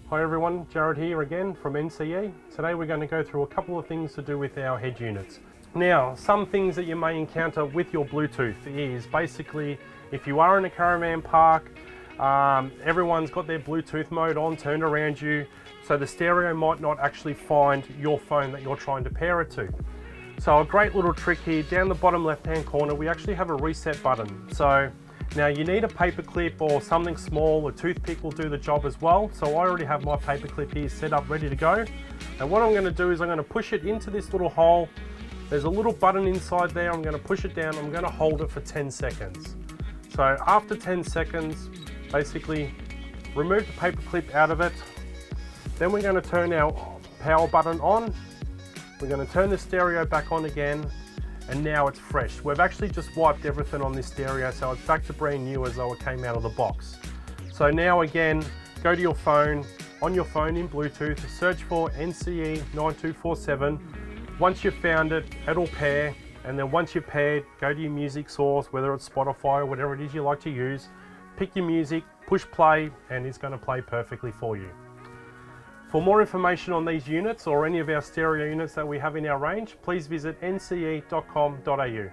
Hi everyone, Jared here again from NCE. Today we're going to go through a couple of things to do with our head units. Now, some things that you may encounter with your Bluetooth is basically if you are in a caravan park, everyone's got their Bluetooth mode on, turned around you, so the stereo might not actually find your phone that you're trying to pair it to. So a great little trick here, down the bottom left hand corner, we actually have a reset button. So now you need a paper clip or something small, a toothpick will do the job as well. So I already have my paper clip here set up, ready to go. And what I'm going to do is I'm going to push it into this little hole. There's a little button inside there, I'm going to push it down, I'm going to hold it for 10 seconds. So after 10 seconds, basically remove the paper clip out of it. Then we're going to turn our power button on. We're going to turn the stereo back on again, and now it's fresh. We've actually just wiped everything on this stereo, so it's back to brand new as though it came out of the box. So now again, go to your phone, on your phone in Bluetooth, search for NCE 9247. Once you've found it, it'll pair, and then once you're paired, go to your music source, whether it's Spotify or whatever it is you like to use, pick your music, push play, and it's going to play perfectly for you. For more information on these units or any of our stereo units that we have in our range, please visit nce.com.au.